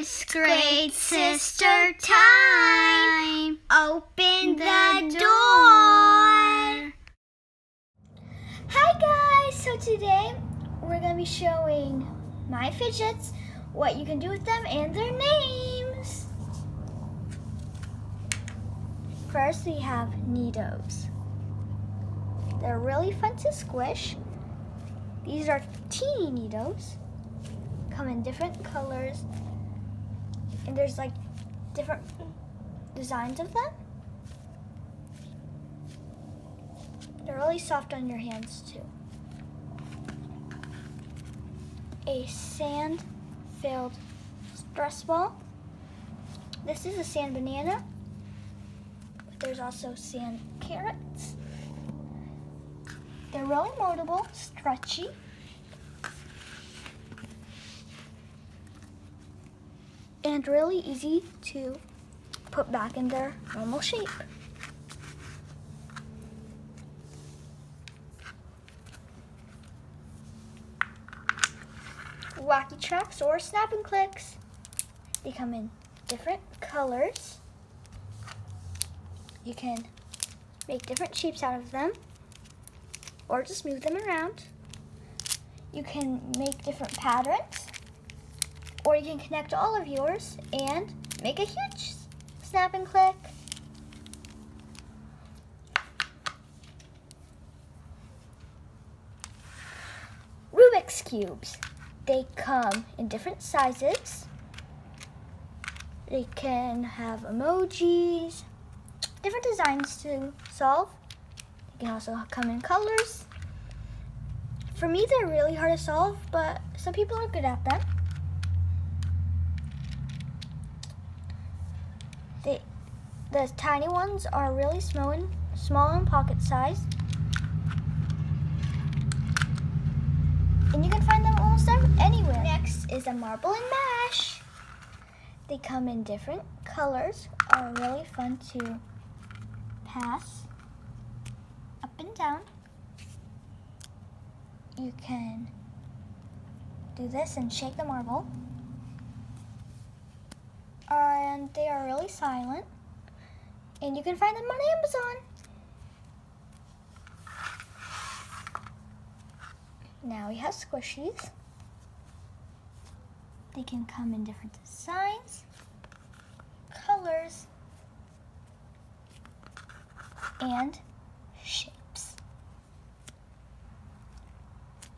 It's great sister time. Open the door. Hi guys, so today we're going to be showing my fidgets, what you can do with them, and their names. First we have Neatos. They're really fun to squish. These are teeny Neatos. Come in different colors, and there's like different designs of them. They're really soft on your hands too. A sand-filled stress ball. This is a sand banana. There's also sand carrots. They're really moldable, stretchy. And really easy to put back in their normal shape. Wacky tracks or snap and clicks. They come in different colors. You can make different shapes out of them or just move them around. You can make different patterns, or you can connect all of yours and make a huge snap and click. Rubik's Cubes. They come in different sizes. They can have emojis, different designs to solve. They can also come in colors. For me, they're really hard to solve, but some people are good at them. The tiny ones are really small and pocket sized. And you can find them almost anywhere. Next is a marble and mash. They come in different colors, are really fun to pass up and down. You can do this and shake the marble. And they are really silent. And you can find them on Amazon. Now we have squishies. They can come in different designs, colors, and shapes.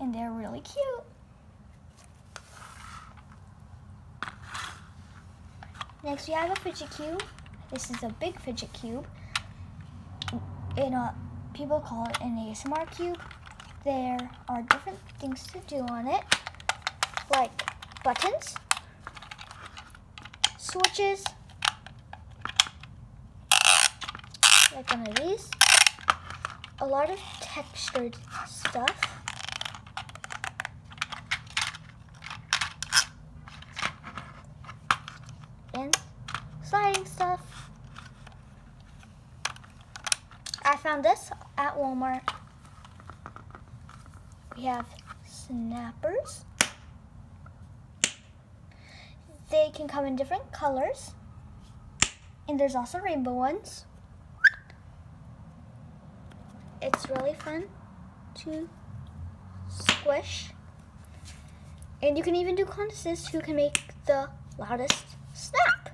And they're really cute. Next we have a fidget cube. This is a big fidget cube. People call it an ASMR cube. There are different things to do on it, like buttons, switches, like one of these, a lot of textured stuff, and sliding stuff. I found this at Walmart. We have snappers. They can come in different colors, and there's also rainbow ones. It's really fun to squish. And you can even do contests who can make the loudest snap.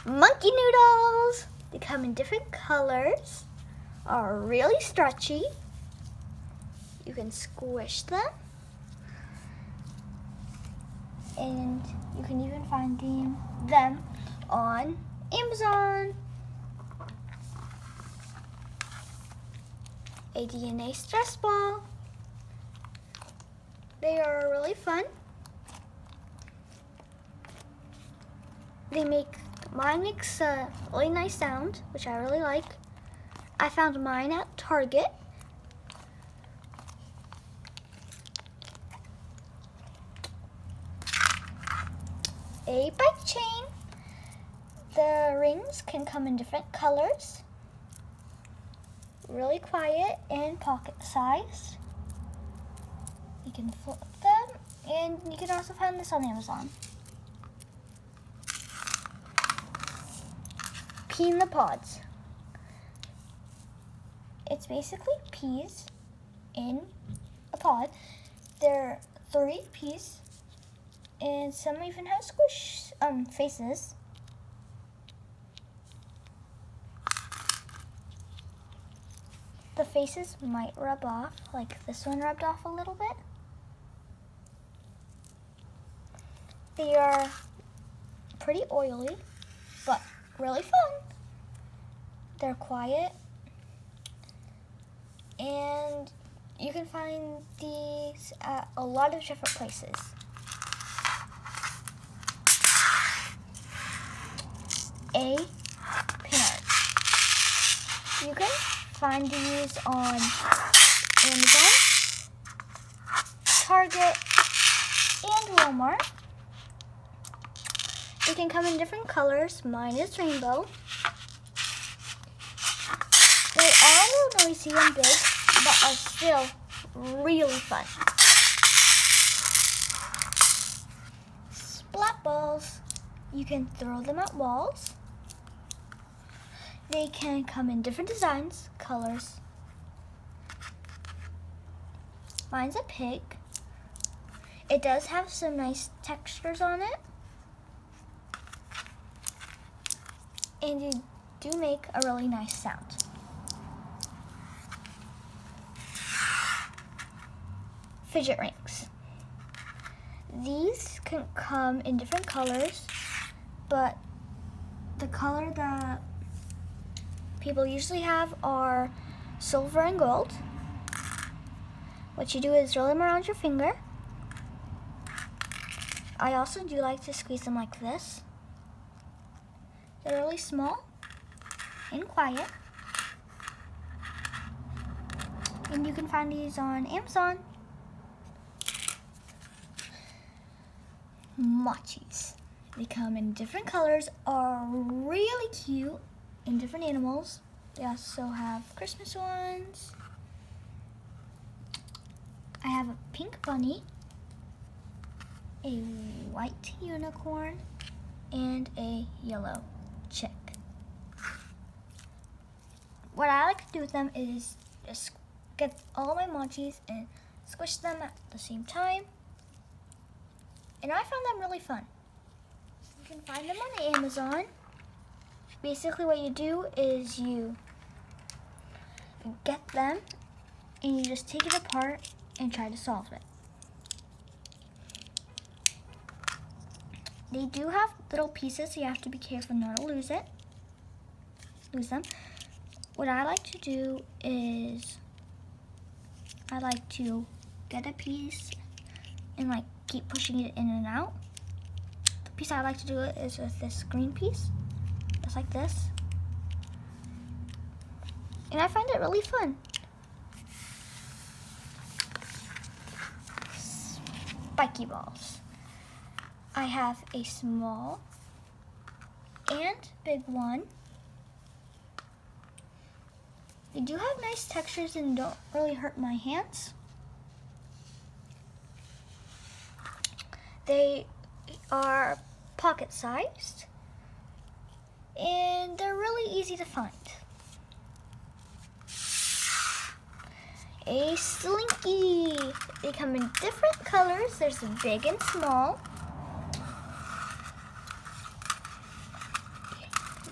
Monkey noodles. They come in different colors, are really stretchy. You can squish them. And you can even find them on Amazon. A DNA stress ball. They are really fun. Mine makes a really nice sound, which I really like. I found mine at Target. A bike chain. The rings can come in different colors. Really quiet and pocket sized. You can flip them, and you can also find this on Amazon. pea in the pods. It's basically peas in a pod. There are 3 peas, and some even have squish faces. The faces might rub off, like this one rubbed off a little bit. They are pretty oily, but really fun. They're quiet, and you can find these at a lot of different places. A peanut. You can find these on Amazon, Target, and Walmart. They can come in different colors. Mine is rainbow. They are a little noisy and big, but are still really fun. Splat balls. You can throw them at walls. They can come in different designs, colors. Mine's a pig. It does have some nice textures on it. And you do make a really nice sound. Fidget rings. These can come in different colors, but the color that people usually have are silver and gold. What you do is roll them around your finger. I also do like to squeeze them like this. They're really small and quiet. And you can find these on Amazon. Mochis. They come in different colors, are really cute, and different animals. They also have Christmas ones. I have a pink bunny, a white unicorn, and a yellow chick. What I like to do with them is just get all my mochis and squish them at the same time. And I found them really fun. You can find them on Amazon. Basically what you do is you get them and you just take it apart and try to solve it. They do have little pieces, so you have to be careful not to lose them. What I like to do is I like to get a piece and like keep pushing it in and out. The piece I like to do it is with this green piece, just like this. And I find it really fun. Spiky balls. I have a small and big one. They do have nice textures and don't really hurt my hands. They are pocket-sized, and they're really easy to find. A slinky. They come in different colors. There's big and small.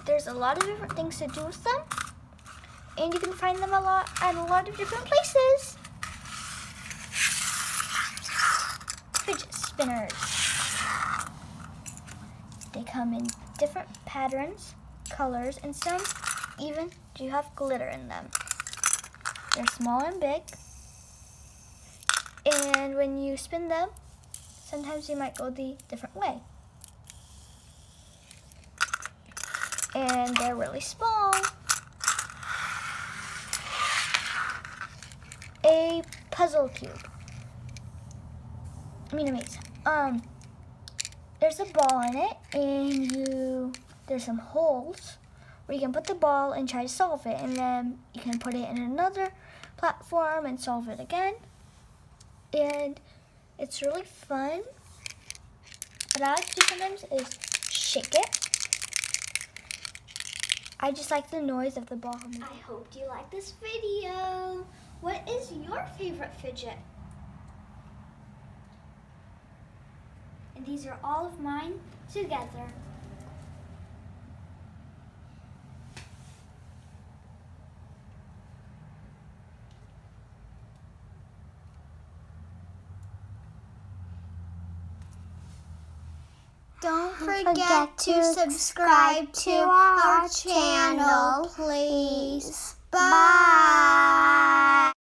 There's a lot of different things to do with them, and you can find them at a lot of different places. Fidget spinners. They come in different patterns, colors, and some even do have glitter in them. They're small and big, and when you spin them, sometimes you might go the different way. And they're really small. A puzzle cube. A maze. There's a ball in it, and there's some holes where you can put the ball and try to solve it, and then you can put it in another platform and solve it again. And it's really fun. What I like to do sometimes is shake it I just like the noise of the ball. I hope you like this video. What is your favorite fidget? And these are all of mine together. Don't forget to subscribe to our channel, please. Bye.